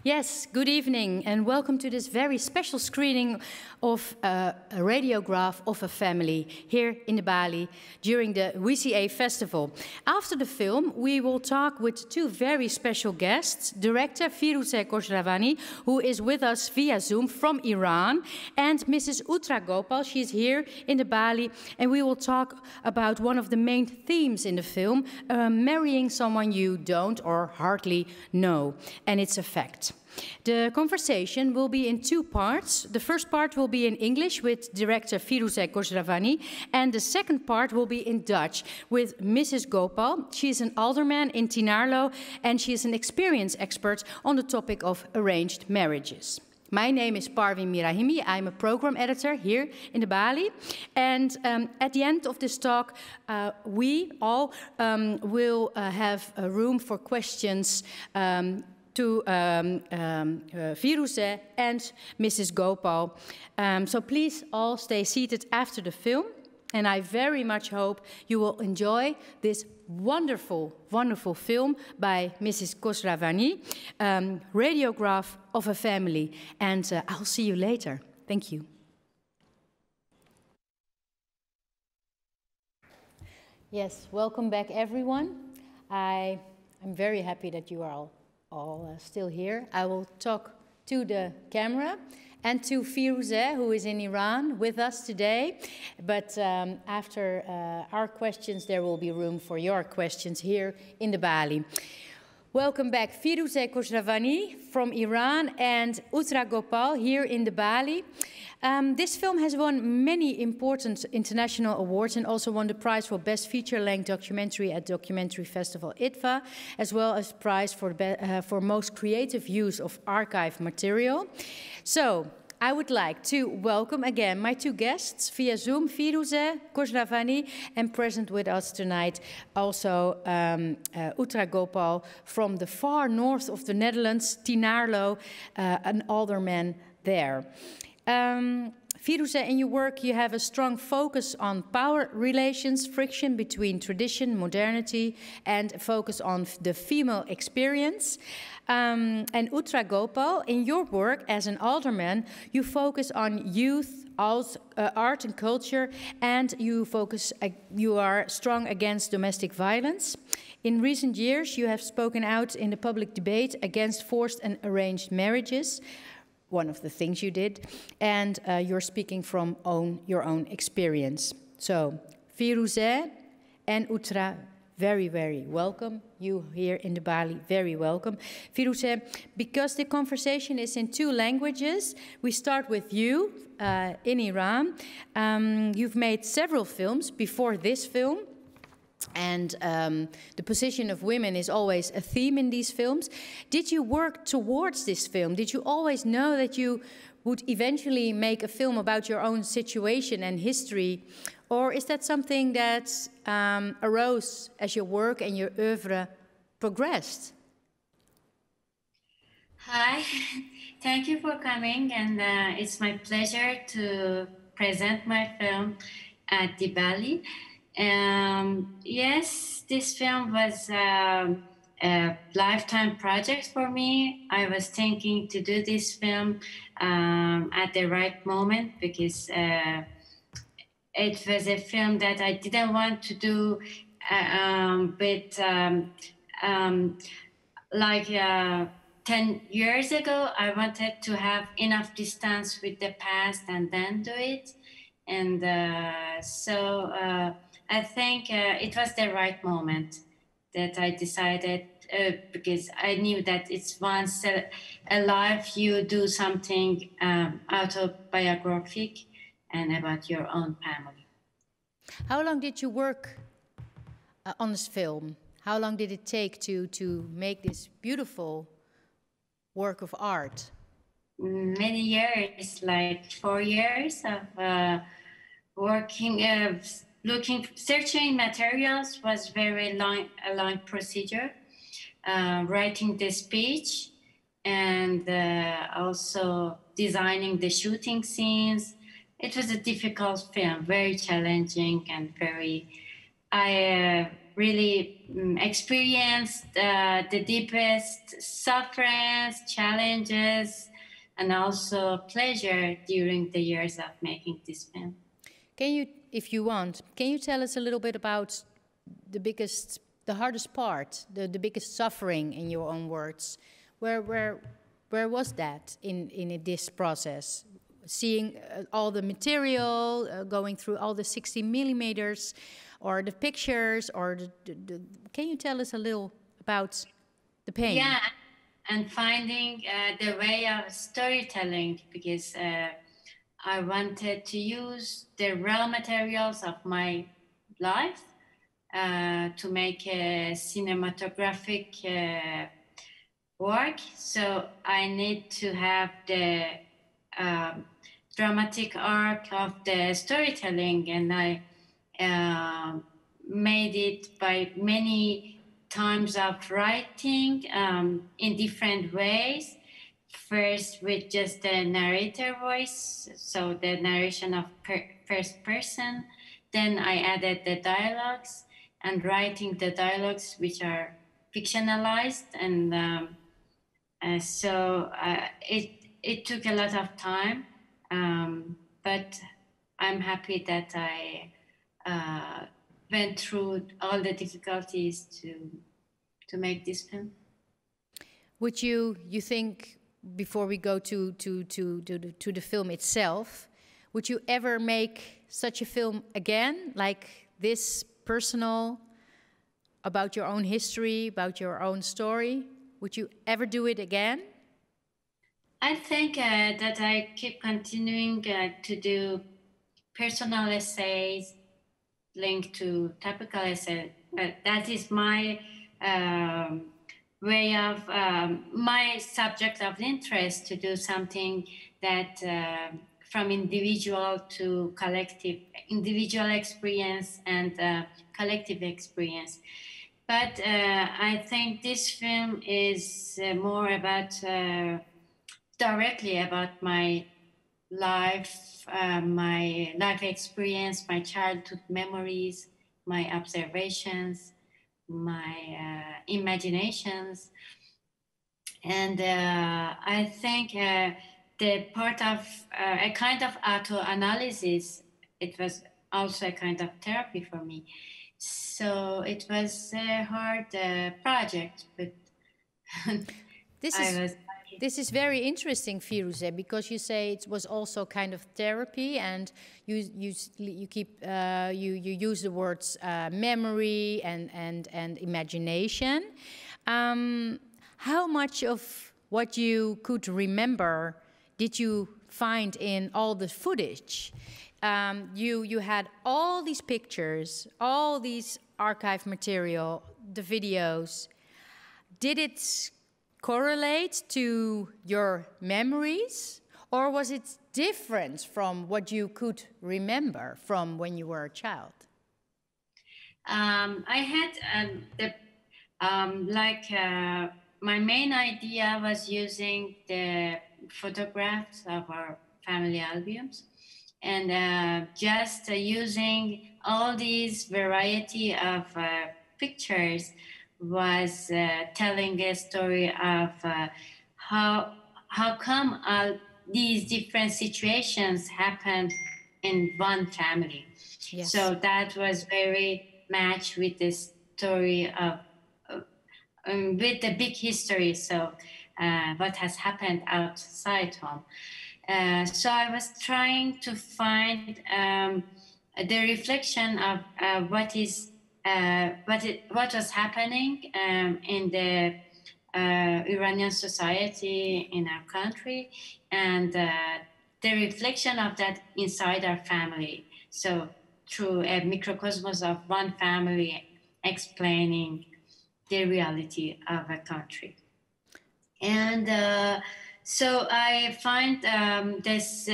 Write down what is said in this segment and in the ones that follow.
Yes, good evening and welcome to this very special screening of a radiograph of a family here in the Balie during the WCA festival. After the film, we will talk with two very special guests, director Firouzeh Khosrovani, who is with us via Zoom from Iran, and Mrs. Oetra Gopal. She is here in the Balie, and we will talk about one of the main themes in the film, marrying someone you don't or hardly know, and its effect. The conversation will be in two parts. The first part will be in English with director Firouzeh Khosrovani, and the second part will be in Dutch with Mrs. Gopal. She is an alderman in Tynaarlo, and she is an experienced expert on the topic of arranged marriages. My name is Parvin Mirahimi. I'm a program editor here in the Balie. And at the end of this talk, we all will have a room for questions to Firouzeh and Mrs. Gopal. So please all stay seated after the film. And I very much hope you will enjoy this wonderful, wonderful film by Mrs. Khosrovani, Radiograph of a Family. And I'll see you later. Thank you. Yes, welcome back, everyone. I'm very happy that you are all still here. I will talk to the camera and to Firouzeh, who is in Iran with us today. But after our questions, there will be room for your questions here in the Balie. Welcome back, Firouzeh Khosrovani from Iran and Oetra Gopal here in the Balie. This film has won many important international awards and also won the prize for Best Feature-Length Documentary at Documentary Festival IDFA, as well as prize for Most Creative Use of Archive Material. So, I would like to welcome again my two guests via Zoom, Firouzeh Khosrovani, and present with us tonight also Oetra Gopal from the far north of the Netherlands, Tynaarlo, an alderman there. Firouzeh, in your work you have a strong focus on power relations, friction between tradition, modernity, and a focus on the female experience. And Oetra Gopal, in your work as an alderman, you focus on youth, art and culture, and you are strong against domestic violence. In recent years, you have spoken out in the public debate against forced and arranged marriages, one of the things you did, and you're speaking from your own experience. So, Firouzeh and Oetra, very, very welcome. You here in the Balie, very welcome. Firouzeh, because the conversation is in two languages, we start with you in Iran. You've made several films before this film. And the position of women is always a theme in these films. Did you work towards this film? Did you always know that you would eventually make a film about your own situation and history? Or is that something that arose as your work and your oeuvre progressed? Hi, thank you for coming. And it's my pleasure to present my film at the Balie. Yes, this film was a lifetime project for me. I was thinking to do this film at the right moment because it was a film that I didn't want to do like 10 years ago. I wanted to have enough distance with the past and then do it. And so I think it was the right moment that I decided, because I knew that it's once a life you do something autobiographic and about your own family. How long did you work on this film? How long did it take to make this beautiful work of art? Many years, like 4 years of working, searching materials was a long procedure. Writing the speech and also designing the shooting scenes. It was a difficult film, very challenging and very. really experienced the deepest sufferings, challenges, and also pleasure during the years of making this film. Can you, if you want, can you tell us a little bit about the hardest part, the biggest suffering in your own words? Where was that in this process? Seeing all the material, going through all the 60 millimeters, or the pictures, or can you tell us a little about the pain? Yeah, and finding the way of storytelling, because I wanted to use the raw materials of my life to make a cinematographic work. So I need to have the dramatic arc of the storytelling, and I made it by many times of writing in different ways. First with just the narrator voice, so the narration of first person. Then I added the dialogues and writing the dialogues which are fictionalized, and so it took a lot of time, but I'm happy that I went through all the difficulties to make this film. Would you think, before we go to the film itself, would you ever make such a film again, like this, personal, about your own history, about your own story? Would you ever do it again? I think that I keep continuing to do personal essays linked to topical essays. That is my way of my subject of interest, to do something that from individual to collective, individual experience and collective experience. But I think this film is more about directly about my life, my life experience, my childhood memories, my observations, my imaginations. And I think the part of a kind of auto-analysis, it was also a kind of therapy for me. So it was a hard project, but this is very interesting, Firouzeh, because you say it was also kind of therapy, and you use the words memory and imagination. How much of what you could remember did you find in all the footage? You had all these pictures, all these archive material, the videos. Did it correlate to your memories, or was it different from what you could remember from when you were a child? I had my main idea was using the photographs of our family albums, and just using all these variety of pictures was telling a story of how come all these different situations happened in one family. Yes. So that was very matched with the story of with the big history. So what has happened outside home. So I was trying to find the reflection of what was happening in the Iranian society in our country, and the reflection of that inside our family. So through a microcosmos of one family explaining the reality of a country. And so I find this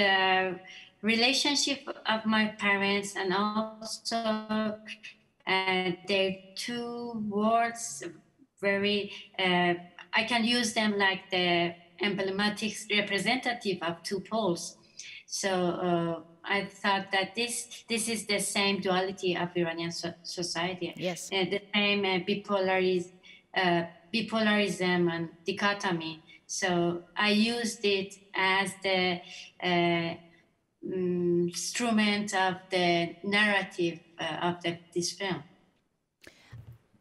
relationship of my parents, and also their two words, very, I can use them like the emblematic representative of two poles. So I thought that this is the same duality of Iranian society. Yes. The same bipolarism and dichotomy. So I used it as the instrument of the narrative of this film.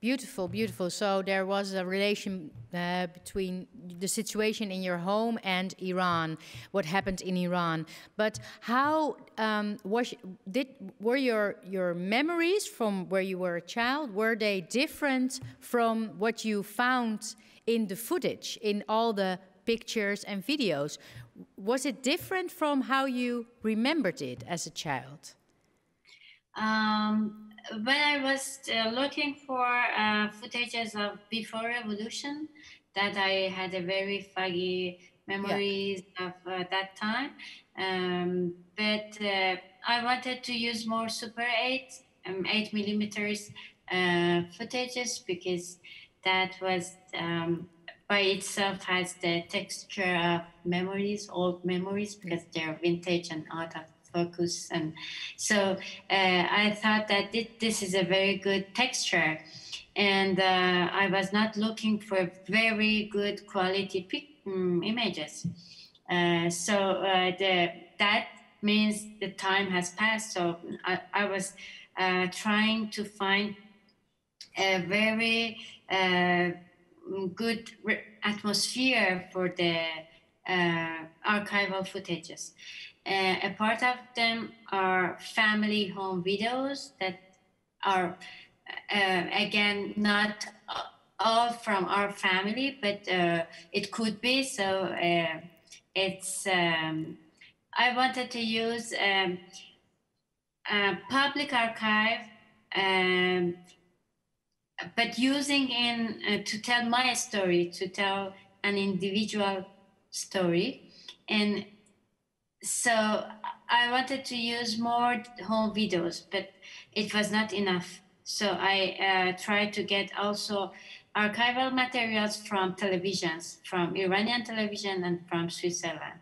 Beautiful, beautiful. So there was a relation between the situation in your home and Iran, what happened in Iran. But how were your memories from where you were a child, were they different from what you found in the footage, in all the pictures and videos? Was it different from how you remembered it as a child? When I was looking for footages of before revolution, that I had a very foggy memories of that time. But I wanted to use more Super 8, 8 millimeters footages, because that was by itself has the texture of memories, old memories, because they're vintage and out of focus. And so I thought that this is a very good texture, and I was not looking for very good quality images. So that means the time has passed. So I was trying to find a very good atmosphere for the archival footages. A part of them are family home videos that are, again, not all from our family, but it could be. So it's, I wanted to use a public archive, but using to tell my story, to tell an individual story. And so I wanted to use more home videos, but it was not enough. So I tried to get also archival materials from televisions, from Iranian television and from Switzerland.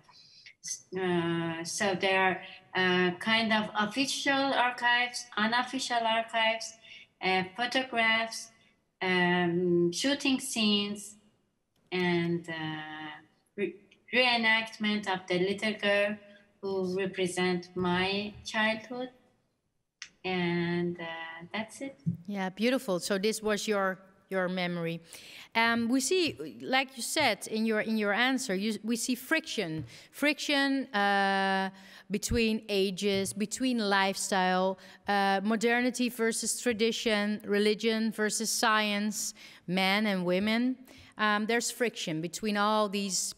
So there are kind of official archives, unofficial archives, photographs, shooting scenes, and reenactment of the little girl who represent my childhood, and that's it. Yeah, beautiful. So this was your memory. We see, like you said in your answer, we see friction between ages, between lifestyle, modernity versus tradition, religion versus science, men and women. There's friction between all these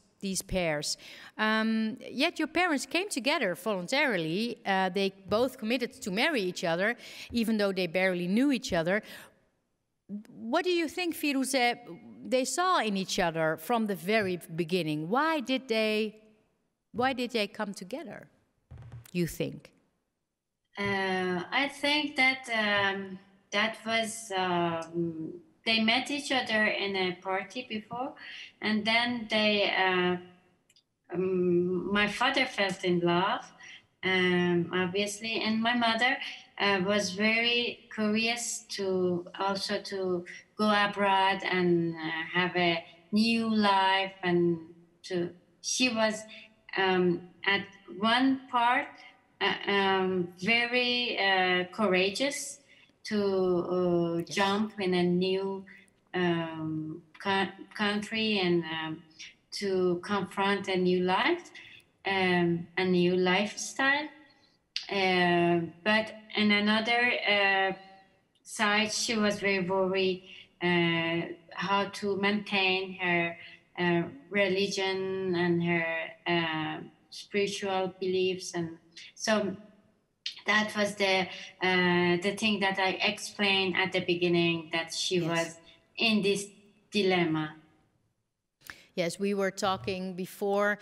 pairs. Yet your parents came together voluntarily. They both committed to marry each other, even though they barely knew each other. What do you think, Firouzeh, they saw in each other from the very beginning? Why did they come together, you think? I think that that was they met each other in a party before, and then they my father fell in love, obviously, and my mother was very curious to also to go abroad and have a new life, and she was at one part very courageous to jump in a new country and to confront a new life, a new lifestyle. But in another side, she was very worried how to maintain her religion and her spiritual beliefs, and so that was the thing that I explained at the beginning, that she was in this dilemma. Yes, we were talking before,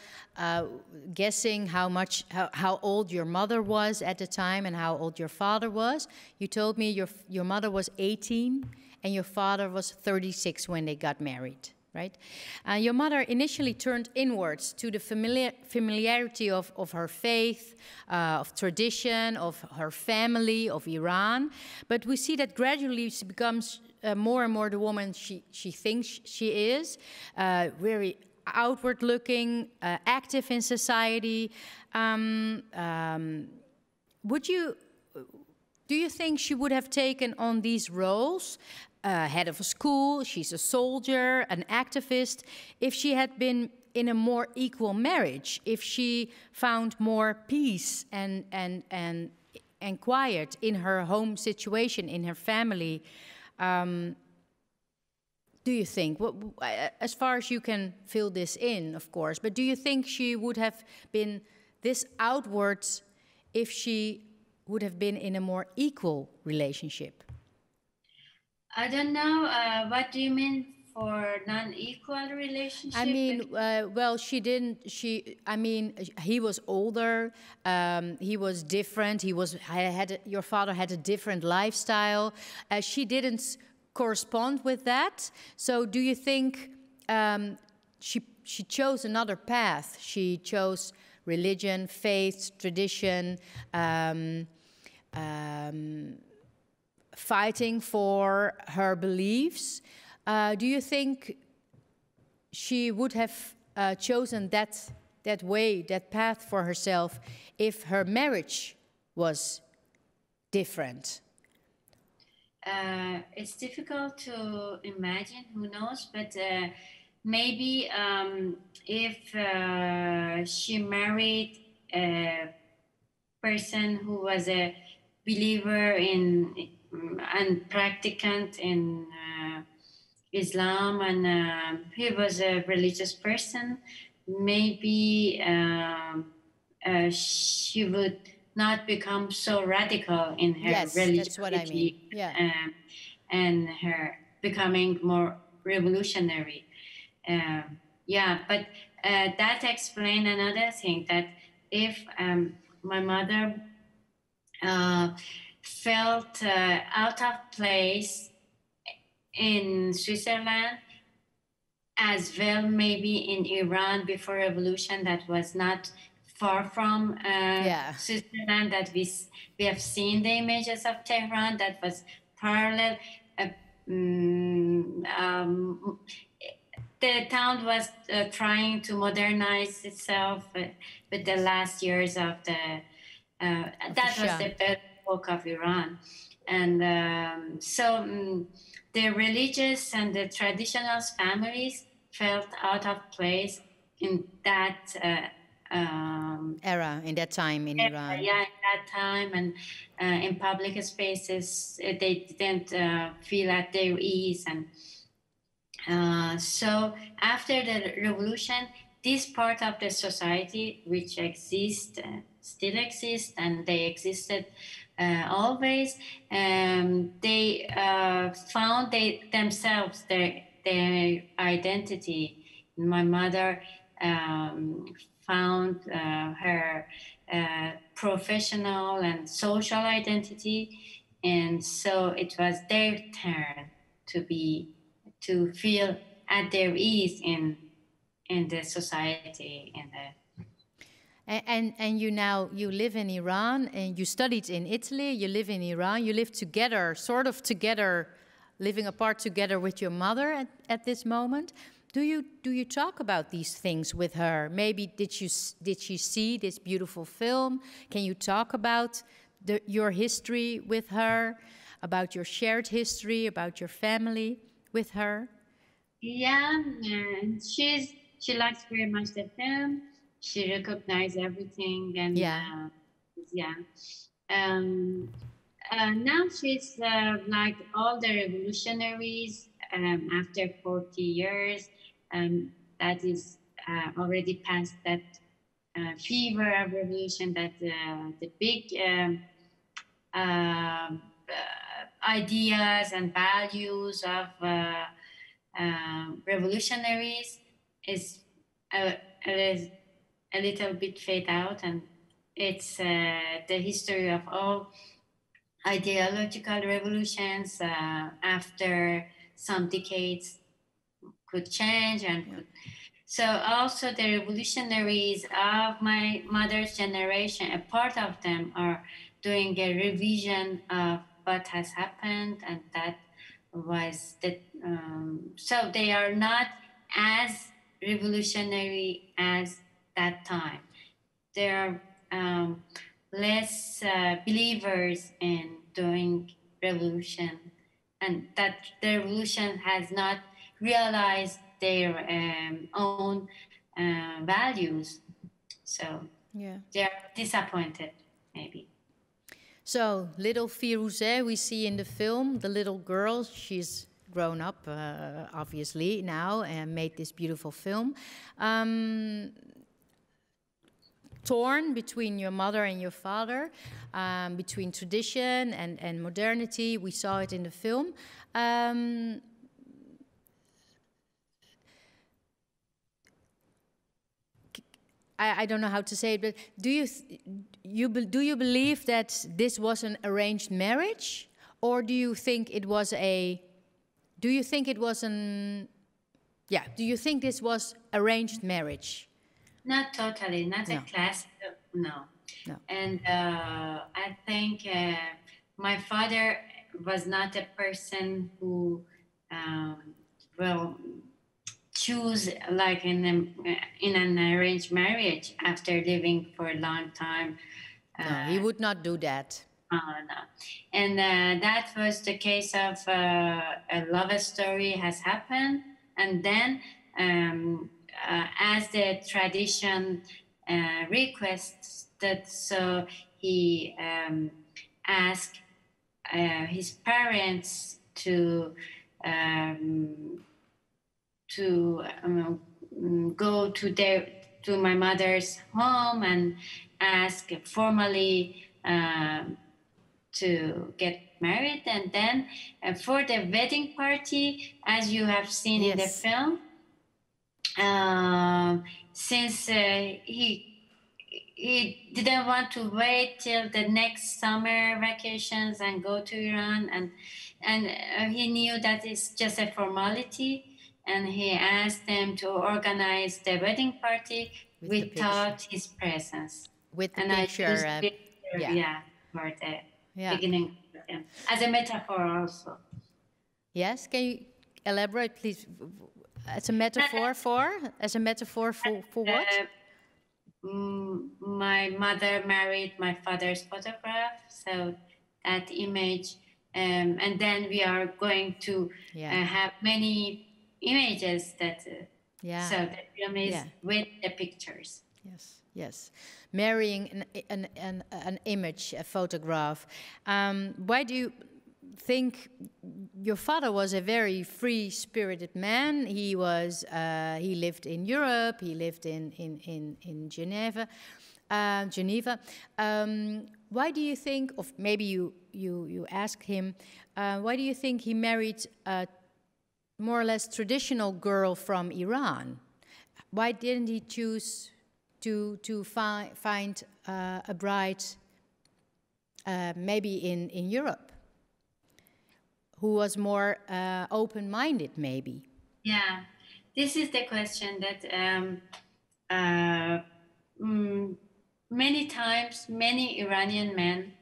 guessing how old your mother was at the time and how old your father was. You told me your mother was 18 and your father was 36 when they got married, right? Your mother initially turned inwards to the familiarity of her faith, of tradition, of her family, of Iran. But we see that gradually she becomes more and more the woman she thinks she is, very outward looking, active in society. Do you think she would have taken on these roles, head of a school, she's a soldier, an activist, if she had been in a more equal marriage, if she found more peace and quiet in her home situation, in her family? Do you think, as far as you can fill this in, of course, but do you think she would have been this outwards if she would have been in a more equal relationship? I don't know. What do you mean for non-equal relationship? I mean, well, I mean, he was older. He was different. Your father had a different lifestyle. She didn't correspond with that. So do you think she chose another path? She chose religion, faith, tradition, fighting for her beliefs. Do you think she would have chosen that way, that path for herself, if her marriage was different? It's difficult to imagine, who knows, but maybe if she married a person who was a believer in and practicant in Islam, and he was a religious person, maybe she would not become so radical in her religiosity. That's what I mean. Yeah. And her becoming more revolutionary. Yeah, but that explains another thing, that if my mother felt out of place in Switzerland, as well maybe in Iran before revolution, that was not far from Switzerland, that we have seen the images of Tehran that was parallel. The town was trying to modernize itself with the last years of the that was the birth book of Iran. And so the religious and the traditional families felt out of place in that era, in that time in Iran. Yeah, in that time, and in public spaces, they didn't feel at their ease. And so after the revolution, this part of the society, which still exist, and they existed always, they found themselves, their identity. My mother found her professional and social identity, and so it was their turn to feel at their ease in the society. And you live in Iran, and you studied in Italy, you live in Iran, you live together, sort of together, living apart together with your mother at this moment. Do you talk about these things with her? Maybe did she see this beautiful film? Can you talk about your history with her, about your shared history, about your family with her? Yeah, she likes very much the film. She recognized everything, and now she's like all the revolutionaries after 40 years. That is already past that fever of revolution, that the big ideas and values of revolutionaries is a little bit fade out, and it's the history of all ideological revolutions after some decades could change and could. So also the revolutionaries of my mother's generation, a part of them are doing a revision of what has happened, and that was that. So they are not as revolutionary as that time. They are less believers in doing revolution, and that the revolution has not realized their own values. So they're disappointed, maybe. So little Firouzeh we see in the film, the little girl, she's grown up, obviously, now, and made this beautiful film. Torn between your mother and your father, between tradition and modernity. We saw it in the film. I don't know how to say it, but do you believe that this was an arranged marriage, or do you think it was a? Do you think it was an? Yeah. Do you think this was arranged marriage? Not totally. Not a classic. No. And I think my father was not a person who will choose like in an arranged marriage after living for a long time. No, he would not do that. No. And that was the case of a love story has happened, and then as the tradition requests that, so he asked his parents to go to my mother's home and ask formally to get married. And then for the wedding party, as you have seen in the film, since he didn't want to wait till the next summer vacations and go to Iran, and he knew that it's just a formality, and he asked them to organize the wedding party without his presence. With the picture, for the beginning of them, as a metaphor also. Yes, can you elaborate, please? As a metaphor for? As a metaphor for what? My mother married my father's photograph, so that image, and then we are going to have many images that. So the film is with the pictures. Yes. Marrying an image, a photograph. Why do you think your father was a very free-spirited man? He was. He lived in Europe. He lived in Geneva. Why do you think? Or maybe you ask him. Why do you think he married a more or less traditional girl from Iran? Why didn't he choose to find a bride maybe in Europe, who was more open-minded, maybe? Yeah, this is the question that many times many Iranian men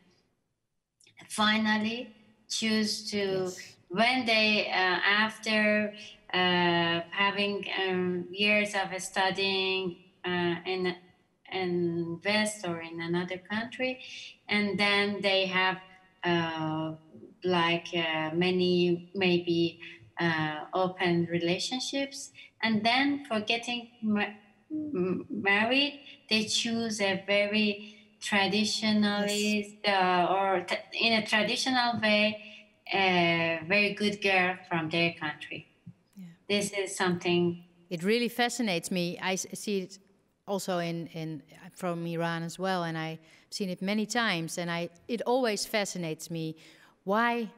finally choose to, when they, after having years of studying in West or in another country, and then they have many maybe open relationships, and then for getting married, they choose a very traditionalist or in a traditional way, a very good girl from their country. This is something. It really fascinates me. I see it also from Iran as well, and I've seen it many times, and it always fascinates me. Why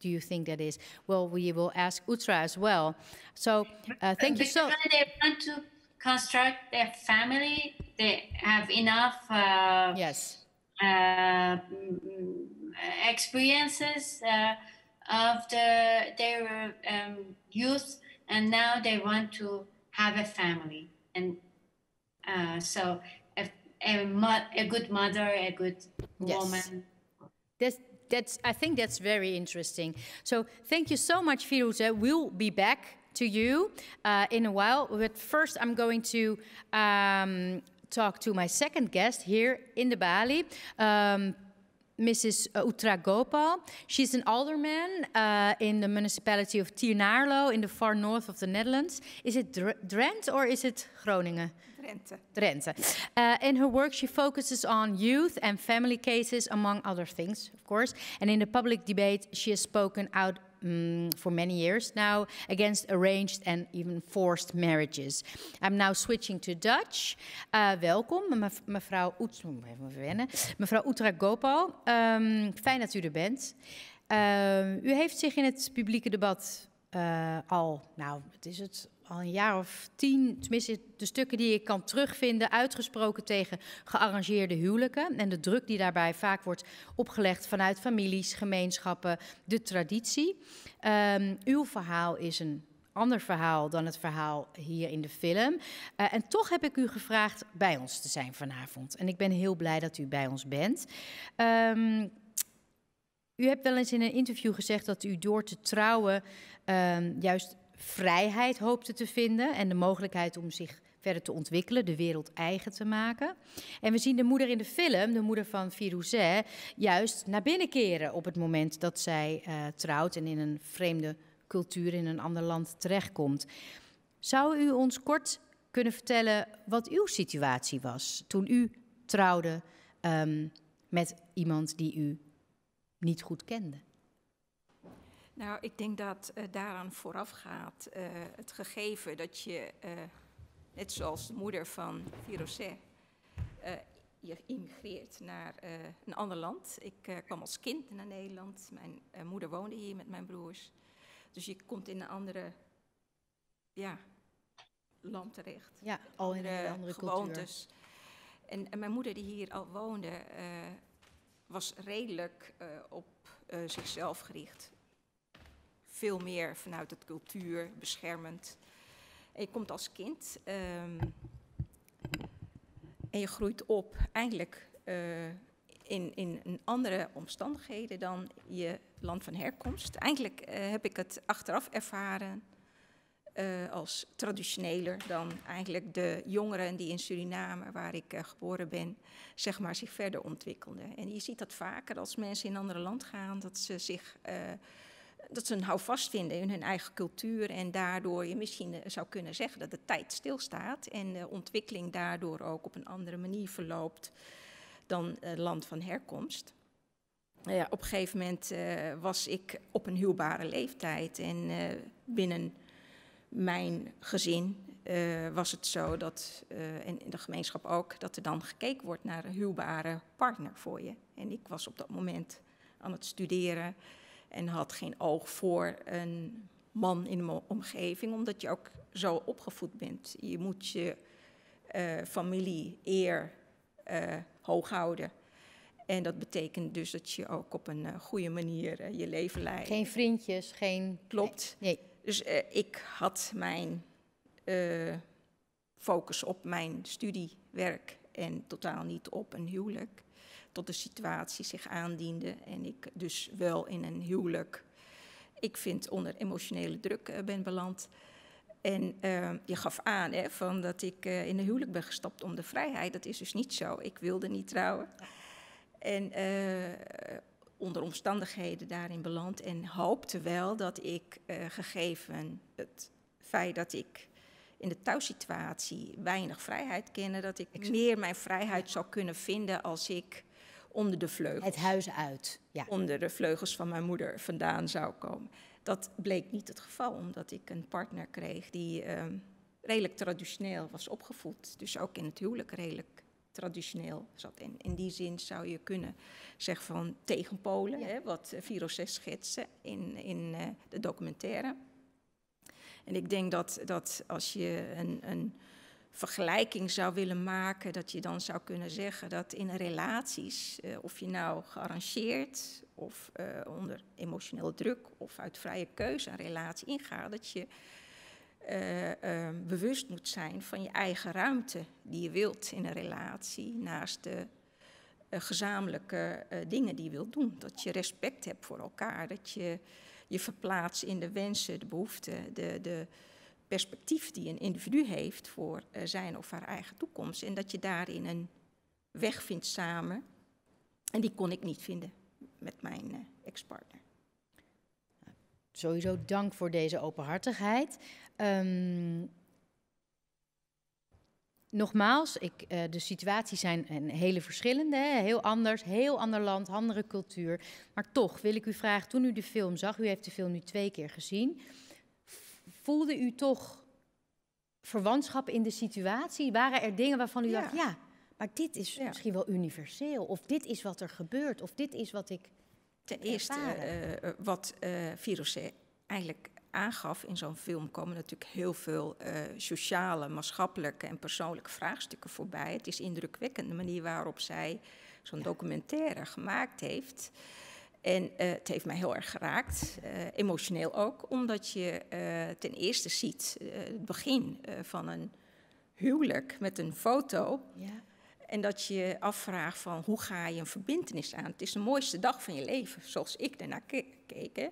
do you think that is? Well, we will ask Oetra as well. So thank you so. They want to construct their family. They have enough. Experiences of their youth, and now they want to have a family. And so a good mother, a good woman. I think that's very interesting. So thank you so much, Firouzeh. We'll be back to you in a while. But first, I'm going to talk to my second guest here in the Balie, Mrs. Oetra Gopal. She's an alderman in the municipality of Tynaarlo in the far north of the Netherlands. Is it Drenthe or is it Groningen? Drenthe. In her work, she focuses on youth and family cases, among other things, of course. And in the public debate, she has spoken out for many years now against arranged and even forced marriages. I'm now switching to Dutch. Welkom, mevrouw Oetra Gopal. Fijn dat u er bent. U heeft zich in het publieke debat al een jaar of 10, tenminste de stukken die ik kan terugvinden, uitgesproken tegen gearrangeerde huwelijken en de druk die daarbij vaak wordt opgelegd vanuit families, gemeenschappen, de traditie. Uw verhaal is een ander verhaal dan het verhaal hier in de film. En toch heb ik u gevraagd bij ons te zijn vanavond. En ik ben heel blij dat u bij ons bent. U hebt wel eens in een interview gezegd dat u door te trouwen juist vrijheid hoopte te vinden en de mogelijkheid om zich verder te ontwikkelen, de wereld eigen te maken. En we zien de moeder in de film, de moeder van Firouzeh, juist naar binnen keren op het moment dat zij trouwt en in een vreemde cultuur in een ander land terechtkomt. Zou u ons kort kunnen vertellen wat uw situatie was toen u trouwde met iemand die u niet goed kende? Nou, ik denk dat daaraan vooraf gaat het gegeven dat je, net zoals de moeder van Firouzeh, je immigreert naar een ander land. Ik kwam als kind naar Nederland. Mijn moeder woonde hier met mijn broers. Dus je komt in een andere land terecht. Ja, al in een andere gewoontes. En mijn moeder die hier al woonde, was redelijk op zichzelf gericht. Veel meer vanuit het cultuur, beschermend. En je komt als kind en je groeit op eigenlijk in andere omstandigheden dan je land van herkomst. Eigenlijk heb ik het achteraf ervaren als traditioneler dan eigenlijk de jongeren die in Suriname, waar ik geboren ben, zeg maar zich verder ontwikkelden. En je ziet dat vaker als mensen in een ander land gaan, dat ze een houvast vinden in hun eigen cultuur en daardoor je misschien zou kunnen zeggen dat de tijd stilstaat en de ontwikkeling daardoor ook op een andere manier verloopt dan het land van herkomst. Op een gegeven moment was ik op een huwbare leeftijd en binnen mijn gezin was het zo dat, en in de gemeenschap ook, dat er dan gekeken wordt naar een huwbare partner voor je. En ik was op dat moment aan het studeren en had geen oog voor een man in mijn omgeving, omdat je ook zo opgevoed bent. Je moet je familie eer hoog houden. En dat betekent dus dat je ook op een goede manier je leven leidt. Geen vriendjes, geen... Klopt. Nee. Dus ik had mijn focus op mijn studiewerk en totaal niet op een huwelijk. Tot de situatie zich aandiende en ik dus wel in een huwelijk, ik vind onder emotionele druk ben beland. En je gaf aan van dat ik in een huwelijk ben gestapt om de vrijheid. Dat is dus niet zo. Ik wilde niet trouwen. En onder omstandigheden daarin beland en hoopte wel dat ik, gegeven het feit dat ik in de thuissituatie weinig vrijheid kende, dat ik meer mijn vrijheid zou kunnen vinden als ik onder de vleugels. Het huis uit. Ja. Onder de vleugels van mijn moeder vandaan zou komen. Dat bleek niet het geval, omdat ik een partner kreeg die redelijk traditioneel was opgevoed. Dus ook in het huwelijk redelijk traditioneel zat. En in die zin zou je kunnen zeggen van tegenpolen, ja. Wat Firouzeh schetste in de documentaire. En ik denk dat als je een vergelijking zou willen maken, dat je dan zou kunnen zeggen dat in relaties, of je nou gearrangeerd of onder emotionele druk of uit vrije keuze een relatie ingaat, dat je bewust moet zijn van je eigen ruimte die je wilt in een relatie, naast de gezamenlijke dingen die je wilt doen. Dat je respect hebt voor elkaar, dat je je verplaatst in de wensen, de behoeften, de perspectief die een individu heeft voor zijn of haar eigen toekomst. En dat je daarin een weg vindt samen. En die kon ik niet vinden met mijn ex-partner. Sowieso dank voor deze openhartigheid. Nogmaals, de situaties zijn een hele verschillende, hè? Heel ander land, andere cultuur. Maar toch wil ik u vragen, toen u de film zag, u heeft de film nu 2 keer gezien, voelde u toch verwantschap in de situatie? Waren er dingen waarvan u dacht, ja, maar dit is misschien wel universeel, of dit is wat er gebeurt, of dit is wat ik ten eerste, wat Firouzeh eigenlijk aangaf in zo'n film, komen natuurlijk heel veel sociale, maatschappelijke en persoonlijke vraagstukken voorbij. Het is indrukwekkend de manier waarop zij zo'n documentaire gemaakt heeft. En het heeft mij heel erg geraakt, emotioneel ook, omdat je ten eerste ziet het begin van een huwelijk met een foto. Ja. En dat je je afvraagt van hoe ga je een verbintenis aan? Het is de mooiste dag van je leven, zoals ik daarnaar keek.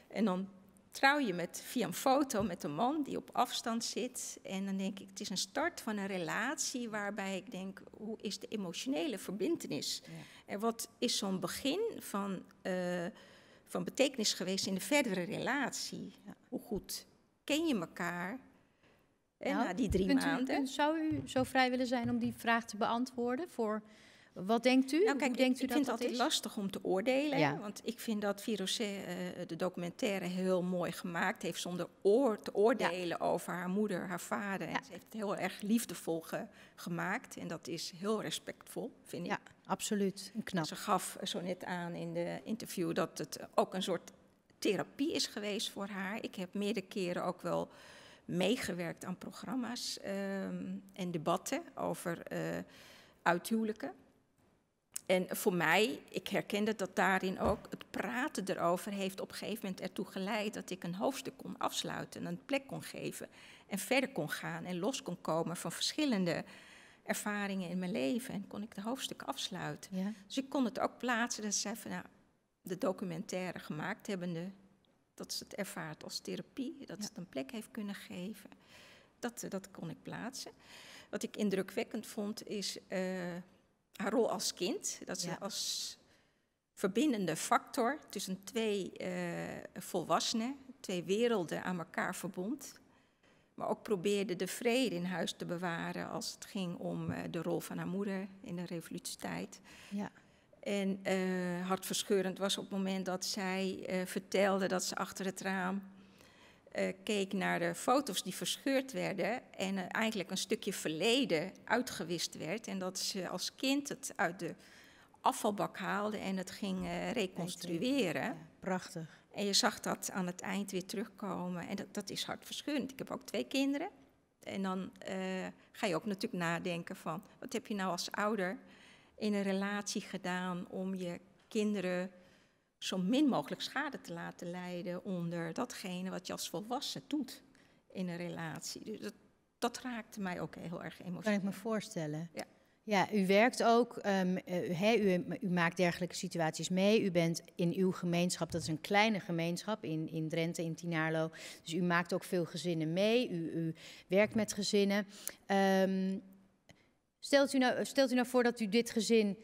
En dan trouw je via een foto met een man die op afstand zit. En dan denk ik, het is een start van een relatie waarbij ik denk, hoe is de emotionele verbintenis? Ja. En wat is zo'n begin van betekenis geweest in de verdere relatie? Ja. Hoe goed ken je elkaar? En na die 3 maanden. Zou u zo vrij willen zijn om die vraag te beantwoorden? Wat denkt u? Nou, kijk, Hoe denkt u ik vind het altijd lastig om te oordelen. Ja. Want ik vind dat Firouzeh de documentaire heel mooi gemaakt heeft zonder te oordelen over haar moeder, haar vader. En ze heeft het heel erg liefdevol gemaakt. En dat is heel respectvol, vind ik. Ja, absoluut. Knap. Ze gaf zo net aan in de interview dat het ook een soort therapie is geweest voor haar. Ik heb meerdere keren ook wel meegewerkt aan programma's en debatten over uithuwelijken. En voor mij, ik herkende dat daarin ook, het praten erover heeft op een gegeven moment ertoe geleid dat ik een hoofdstuk kon afsluiten, een plek kon geven en verder kon gaan en los kon komen van verschillende ervaringen in mijn leven. En kon ik de hoofdstukken afsluiten. Ja. Dus ik kon het ook plaatsen, dat zij van de documentaire gemaakt hebbende, dat ze het ervaart als therapie, dat ze het een plek heeft kunnen geven. Dat kon ik plaatsen. Wat ik indrukwekkend vond is haar rol als kind. Dat ze als verbindende factor tussen 2 volwassenen, 2 werelden aan elkaar verbond. Maar ook probeerde de vrede in huis te bewaren als het ging om de rol van haar moeder in de revolutietijd. Ja. En hartverscheurend was op het moment dat zij vertelde dat ze achter het raam keek naar de foto's die verscheurd werden en eigenlijk een stukje verleden uitgewist werd. En dat ze als kind het uit de afvalbak haalde en het ging reconstrueren. Ja, prachtig. En je zag dat aan het eind weer terugkomen. En dat is hartverscheurend. Ik heb ook 2 kinderen. En dan ga je ook natuurlijk nadenken van, wat heb je nou als ouder in een relatie gedaan om je kinderen zo min mogelijk schade te laten lijden onder datgene wat je als volwassen doet in een relatie. Dus dat raakte mij ook heel erg emotioneel. Kan ik me voorstellen. Ja. Ja, u werkt ook, u maakt dergelijke situaties mee. U bent in uw gemeenschap, dat is een kleine gemeenschap in Drenthe, in Tynaarlo. Dus u maakt ook veel gezinnen mee, u werkt met gezinnen. Stelt u nou voor dat u dit gezin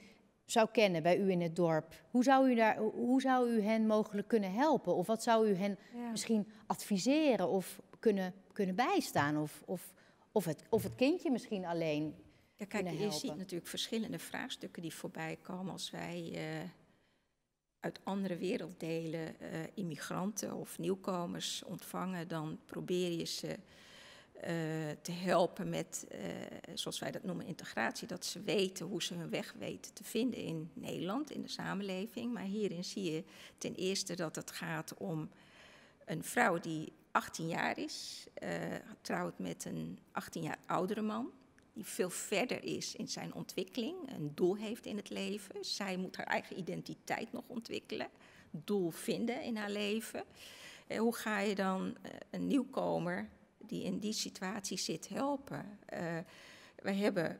zou kennen bij u in het dorp. Hoe zou u hen mogelijk kunnen helpen? Of wat zou u hen misschien adviseren of kunnen bijstaan? Of het kindje misschien alleen kunnen helpen? Je ziet natuurlijk verschillende vraagstukken die voorbij komen als wij uit andere werelddelen immigranten of nieuwkomers ontvangen. Dan probeer je ze te helpen met, zoals wij dat noemen, integratie. Dat ze weten hoe ze hun weg weten te vinden in Nederland, in de samenleving. Maar hierin zie je ten eerste dat het gaat om een vrouw die 18 jaar is, trouwt met een 18 jaar oudere man, die veel verder is in zijn ontwikkeling, een doel heeft in het leven. Zij moet haar eigen identiteit nog ontwikkelen, doel vinden in haar leven. Hoe ga je dan een nieuwkomer die in die situatie zit helpen? We hebben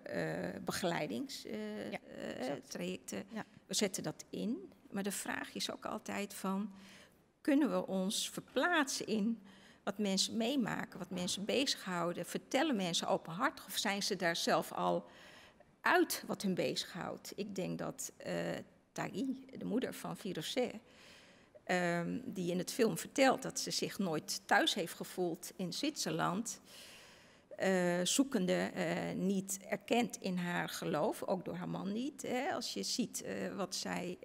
begeleidingstrajecten. We zetten dat in. Maar de vraag is ook altijd van, kunnen we ons verplaatsen in wat mensen meemaken, wat mensen bezighouden? Vertellen mensen openhartig of zijn ze daar zelf al uit wat hun bezighoudt? Ik denk dat Taghi, de moeder van Firouzeh, die in het film vertelt dat ze zich nooit thuis heeft gevoeld in Zwitserland, zoekende, niet erkend in haar geloof, ook door haar man niet. Als je ziet wat zij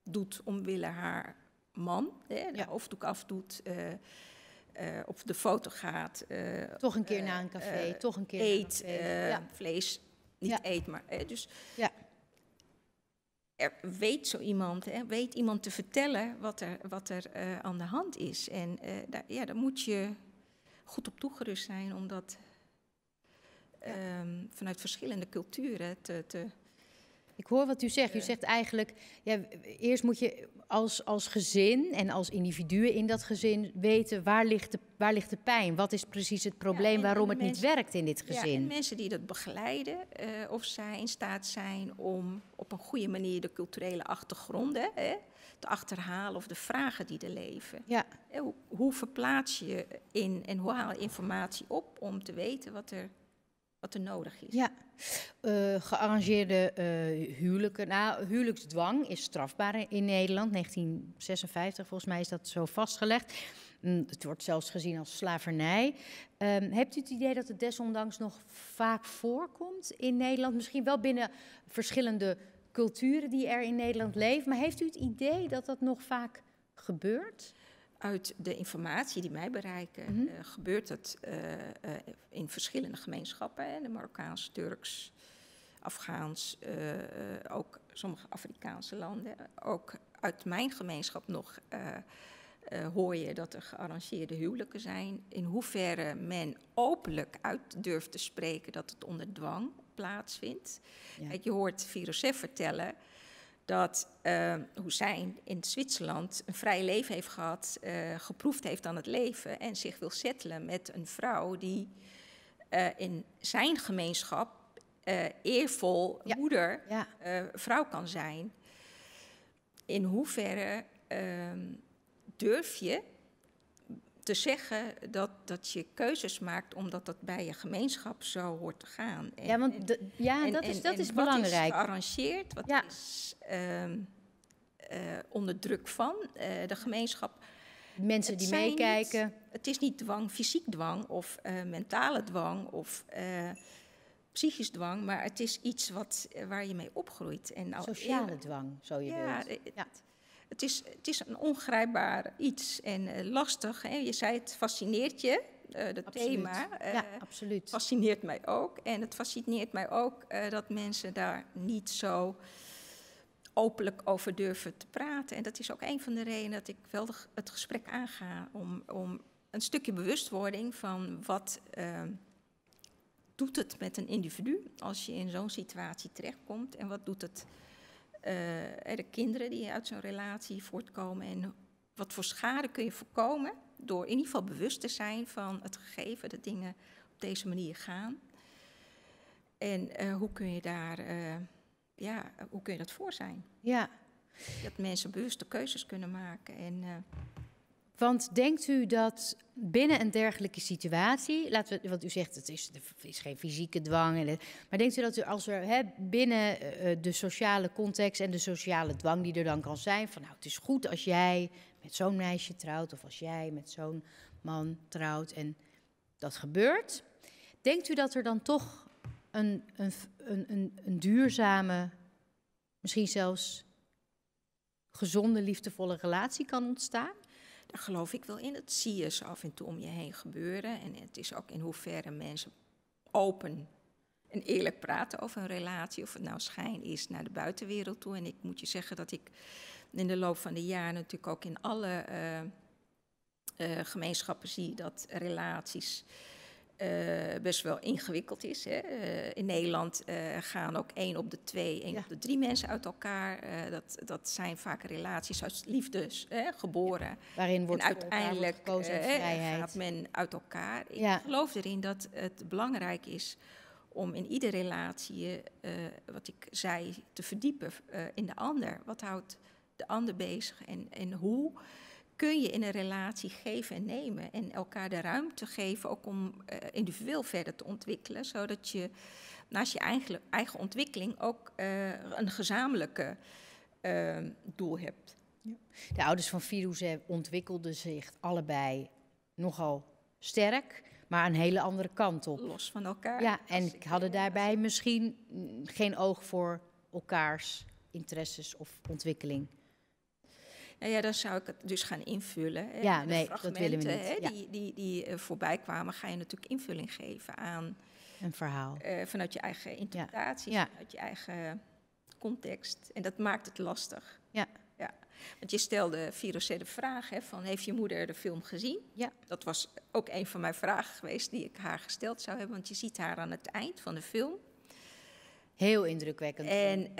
doet omwille haar man, de hoofddoek afdoet, op de foto gaat. Toch een keer naar een café, toch een keer eet, naar een café. vlees niet eet, maar dus... Er weet zo iemand, weet iemand te vertellen wat er aan de hand is. En daar moet je goed op toegerust zijn om dat vanuit verschillende culturen te... Ik hoor wat u zegt. U zegt eigenlijk, eerst moet je als gezin en als individuen in dat gezin weten waar ligt de pijn? Wat is precies het probleem waarom het niet werkt in dit gezin? Ja, en mensen die dat begeleiden, of zij in staat zijn om op een goede manier de culturele achtergronden te achterhalen of de vragen die er leven. Ja. Hoe verplaats je in en hoe haal je informatie op om te weten wat er nodig is? Ja, gearrangeerde huwelijken. Nou, huwelijksdwang is strafbaar in Nederland. 1956, volgens mij is dat zo vastgelegd. Het wordt zelfs gezien als slavernij. Hebt u het idee dat het desondanks nog vaak voorkomt in Nederland? Misschien wel binnen verschillende culturen die er in Nederland leven. Maar heeft u het idee dat dat nog vaak gebeurt? Uit de informatie die mij bereiken, gebeurt het in verschillende gemeenschappen. De Marokkaans, Turks, Afghaans, ook sommige Afrikaanse landen. Ook uit mijn gemeenschap nog hoor je dat er gearrangeerde huwelijken zijn. In hoeverre men openlijk uit durft te spreken dat het onder dwang plaatsvindt. Ja. Kijk, je hoort Firouzeh vertellen dat Hussein in Zwitserland een vrij leven heeft gehad, geproefd heeft aan het leven en zich wil settelen met een vrouw die in zijn gemeenschap eervol moeder, vrouw kan zijn. In hoeverre durf je te zeggen dat je keuzes maakt omdat dat bij je gemeenschap zo hoort te gaan. Dat is belangrijk. Wat is gearrangeerd, wat is onder druk van de gemeenschap. Mensen die meekijken. Het is niet dwang, fysiek dwang of mentale dwang of psychisch dwang, maar het is iets waar je mee opgroeit. En sociale dwang, zo je wilt. Het is een ongrijpbaar iets en lastig. Hè? Je zei het fascineert je, het thema. Absoluut. Het fascineert mij ook. En het fascineert mij ook dat mensen daar niet zo openlijk over durven te praten. En dat is ook een van de redenen dat ik wel het gesprek aanga. Om een stukje bewustwording van wat doet het met een individu als je in zo'n situatie terechtkomt. En wat doet het de kinderen die uit zo'n relatie voortkomen. En wat voor schade kun je voorkomen door in ieder geval bewust te zijn van het gegeven dat dingen op deze manier gaan. En hoe kun je hoe kun je dat voor zijn? Ja. Dat mensen bewuste keuzes kunnen maken. Want denkt u dat binnen een dergelijke situatie, wat u zegt, het is geen fysieke dwang, maar denkt u dat als er binnen de sociale context en de sociale dwang die er dan kan zijn, van nou, het is goed als jij met zo'n meisje trouwt of als jij met zo'n man trouwt en dat gebeurt, denkt u dat er dan toch een duurzame, misschien zelfs gezonde, liefdevolle relatie kan ontstaan? Daar geloof ik wel in. Dat zie je zo af en toe om je heen gebeuren. En het is ook in hoeverre mensen open en eerlijk praten over een relatie. Of het nou schijn is naar de buitenwereld toe. En ik moet je zeggen dat ik in de loop van de jaren natuurlijk ook in alle gemeenschappen zie dat relaties best wel ingewikkeld is. Hè. In Nederland gaan ook 1 op de 2, 1 op de 3 mensen uit elkaar. Dat zijn vaak relaties uit liefde geboren. Waarin wordt en uiteindelijk gekozen uit vrijheid. gaat men uit elkaar. Ik geloof erin dat het belangrijk is om in iedere relatie, wat ik zei, te verdiepen in de ander. Wat houdt de ander bezig en hoe kun je in een relatie geven en nemen en elkaar de ruimte geven ook om individueel verder te ontwikkelen, zodat je naast je eigen ontwikkeling ook een gezamenlijke doel hebt. Ja. De ouders van Firouzeh ontwikkelden zich allebei nogal sterk, maar een hele andere kant op. Los van elkaar. Ja, en hadden daarbij misschien geen oog voor elkaars interesses of ontwikkeling. Nou ja, dan zou ik het dus gaan invullen. Hè. Ja, de nee, dat willen we niet. Ja. Die voorbij kwamen, ga je natuurlijk invulling geven aan een verhaal. Vanuit je eigen interpretaties, vanuit je eigen context. En dat maakt het lastig. Ja. Ja. Want je stelde Firouzeh de vraag, hè, van heeft je moeder de film gezien? Ja. Dat was ook een van mijn vragen geweest die ik haar gesteld zou hebben. Want je ziet haar aan het eind van de film. Heel indrukwekkend. En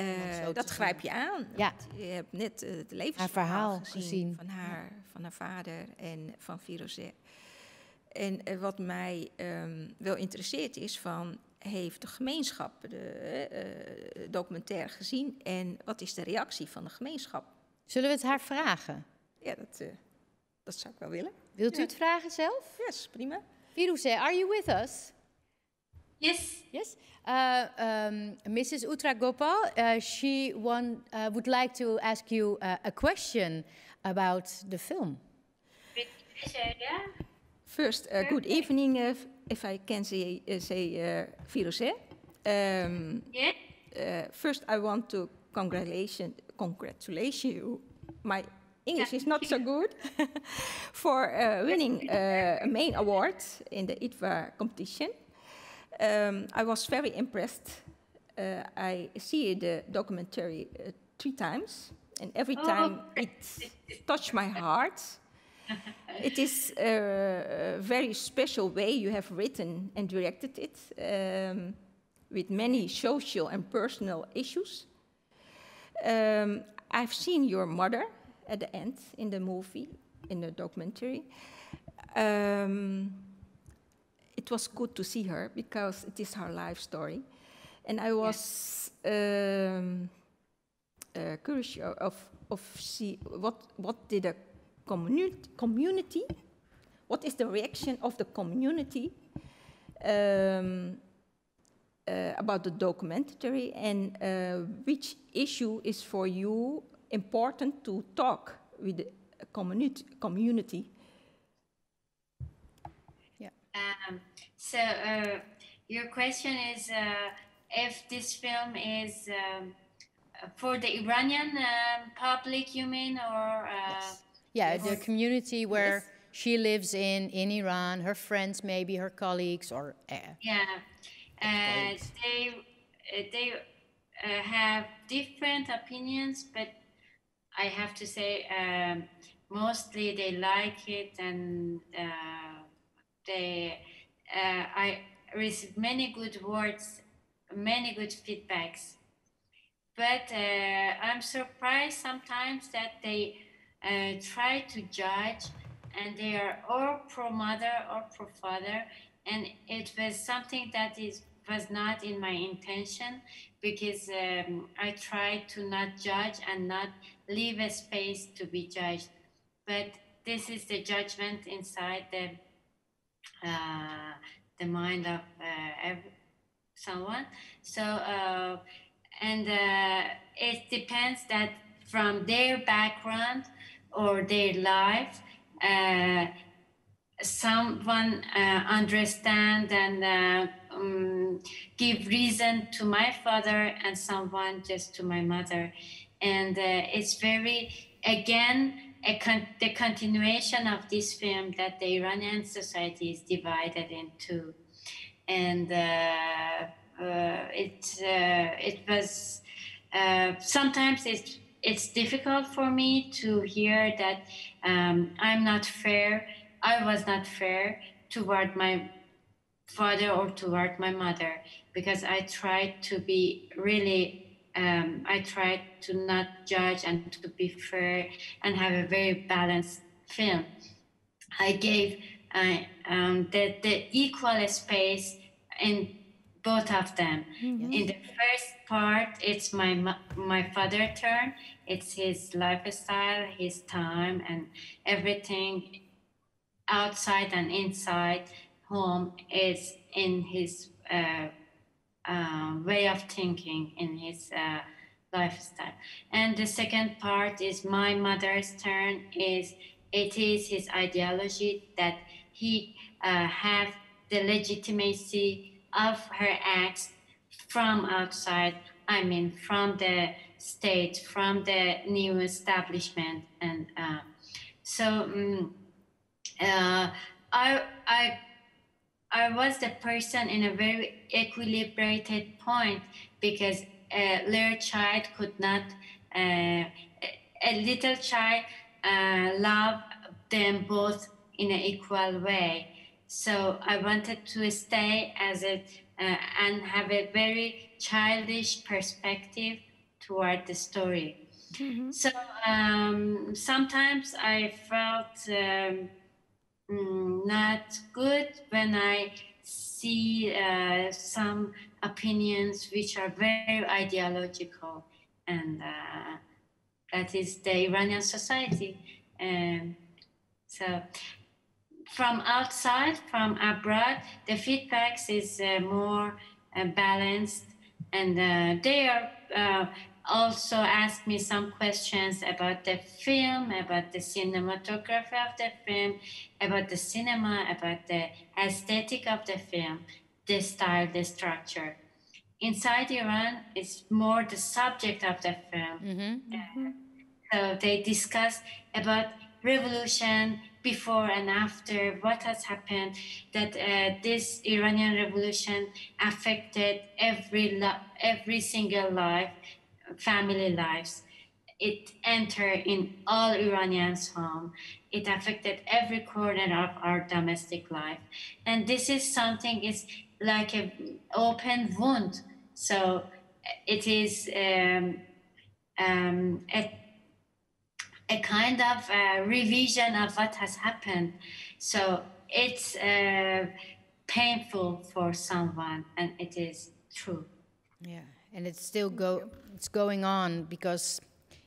dat grijp je aan. Ja. Je hebt net het levensverhaal gezien. Van haar vader en van Firouzeh. En wat mij wel interesseert is van, heeft de gemeenschap de documentaire gezien en wat is de reactie van de gemeenschap? Zullen we het haar vragen? Ja, dat zou ik wel willen. Wilt u het vragen zelf? Yes, prima. Firouzeh, are you with us? Yes. Yes. Mrs. Oetra Gopal, she would like to ask you a question about the film. Yeah. First, good evening, if I can say Firouzeh. First, I want to congratulate you. My English is not so good for winning a main award in the IDFA competition. I was very impressed. I see the documentary 3 times, and every time it touched my heart. It is a very special way you have written and directed it, with many social and personal issues. I've seen your mother at the end in the movie, in the documentary. It was good to see her because it is her life story. And I was curious of see what did the community, what is the reaction of the community about the documentary, and which issue is for you important to talk with the community? Yeah. So your question is if this film is for the Iranian public, you mean, or? Yes. Yeah, the community where she lives in Iran, her friends, maybe her colleagues, or they have different opinions, but I have to say mostly they like it, and I received many good words, many good feedbacks. But I'm surprised sometimes that they try to judge, and they are or pro-mother or pro-father, and it was something that was not in my intention, because I try to not judge and not leave a space to be judged. But this is the judgment inside the mind of someone. So it depends that from their background or their life, someone understand and give reason to my father, and someone just to my mother. And it's very, again, the continuation of this film, that the Iranian society is divided in two. And it was, sometimes it's difficult for me to hear that I was not fair toward my father or toward my mother, because I tried to be really, I tried to not judge and to be fair and have a very balanced film. I gave the equal space in both of them. Mm-hmm. In the first part, it's my father's turn. It's his lifestyle, his time, and everything outside and inside home is in his way of thinking, in his lifestyle. And the second part is my mother's turn. It is his ideology that he have the legitimacy of her acts from outside. I mean, from the state, from the new establishment, and I was the person in a very equilibrated point, because a little child could not, a little child love them both in an equal way. So I wanted to stay as a and have a very childish perspective toward the story. Mm-hmm. So sometimes I felt not good when I see some opinions which are very ideological, and that is the Iranian society. So from outside, from abroad, the feedbacks is more balanced, and they are also asked me some questions about the film, about the cinematography of the film, about the cinema, about the aesthetic of the film, the style, the structure. Inside Iran, it's more the subject of the film. Mm-hmm. So they discuss about revolution before and after, what has happened, that this Iranian revolution affected every single life, family lives. It entered in all Iranians' home. It affected every corner of our domestic life. And this is something, is like an open wound. So it is a kind of revision of what has happened. So it's painful for someone, and it is true. Yeah, and it's still it's going on because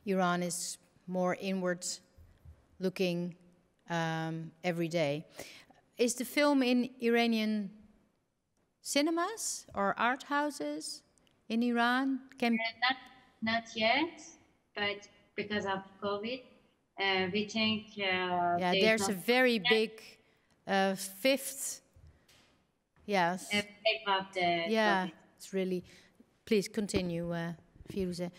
Iran is more inward looking every day. Is the film in Iranian cinemas or art houses in Iran? Not yet, but because of COVID, we think there's a very big fifth. Yes. Of the COVID. It's really. Please continue, Firouzeh.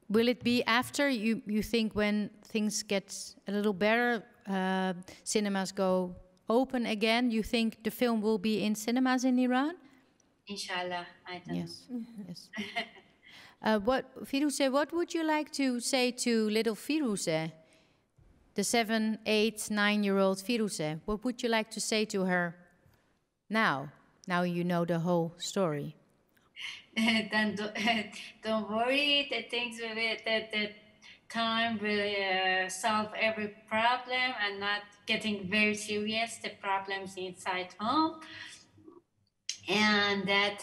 Will it be after you think, when things get a little better, cinemas go open again? You think the film will be in cinemas in Iran? Inshallah, I don't know. Yes. Firouzeh, what would you like to say to little Firouzeh, the 7, 8, 9-year-old Firouzeh? What would you like to say to her now? Now you know the whole story. Then don't worry. The things will be, the time will solve every problem, and not getting very serious the problems inside home. And that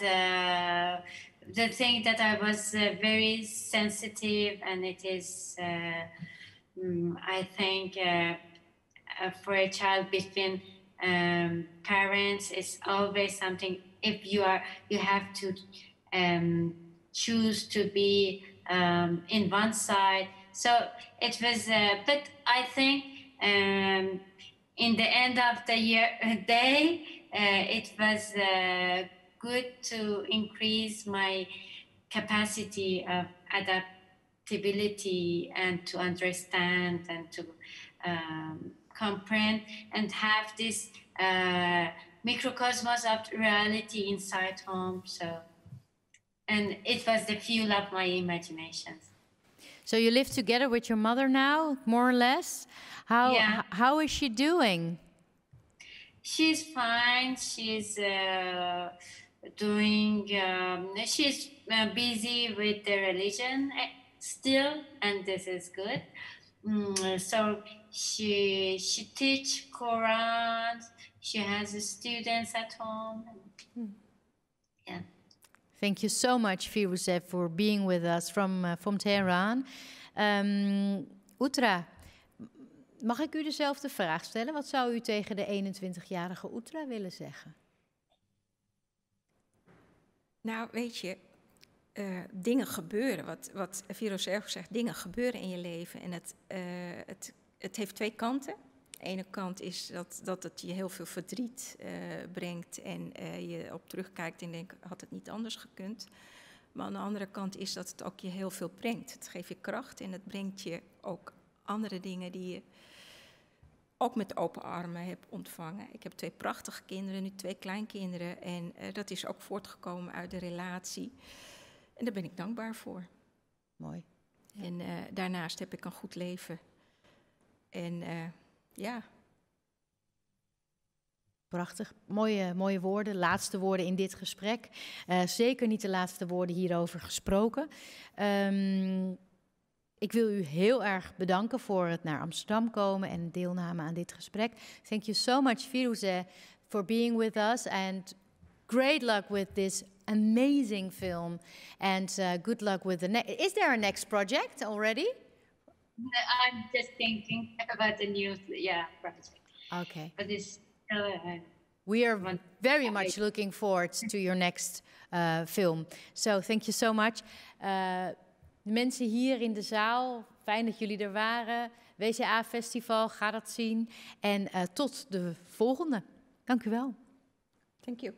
the thing that I was very sensitive, and it is I think for a child between parents, is always something. If you have to choose to be in one side. So it was, but I think in the end of the day, it was good to increase my capacity of adaptability, and to understand, and to comprehend, and have this microcosmos of reality inside home. So, and it was the fuel of my imagination. So you live together with your mother now, more or less. How is she doing? She's fine. She's doing. She's busy with the religion still, and this is good. So she teach Quran. She has students at home. Yeah. Thank you so much, Firouzeh, for being with us from Tehran. Oetra, mag ik u dezelfde vraag stellen? Wat zou u tegen de 21-jarige Oetra willen zeggen? Nou, weet je, dingen gebeuren. Wat Firouzeh zegt, dingen gebeuren in je leven. En het heeft twee kanten. De ene kant is dat het je heel veel verdriet brengt en je op terugkijkt en denkt, had het niet anders gekund. Maar aan de andere kant is dat het ook je heel veel brengt. Het geeft je kracht en het brengt je ook andere dingen die je ook met open armen hebt ontvangen. Ik heb 2 prachtige kinderen, nu 2 kleinkinderen. En dat is ook voortgekomen uit de relatie. En daar ben ik dankbaar voor. Mooi. Ja. En daarnaast heb ik een goed leven. En ja. Prachtig. Mooie woorden. Laatste woorden in dit gesprek. Zeker niet de laatste woorden hierover gesproken. Ik wil u heel erg bedanken voor het naar Amsterdam komen en deelname aan dit gesprek. Thank you so much, Firouzeh, for being with us. And great luck with this amazing film. And good luck with the next. Is there a next project already? I'm just thinking about the new project. Okay. But it's we are very much looking forward to your next film. So thank you so much. De mensen hier in de zaal, fijn dat jullie er waren. WCA Festival, ga dat zien. En tot de volgende. Dank u wel. Thank you.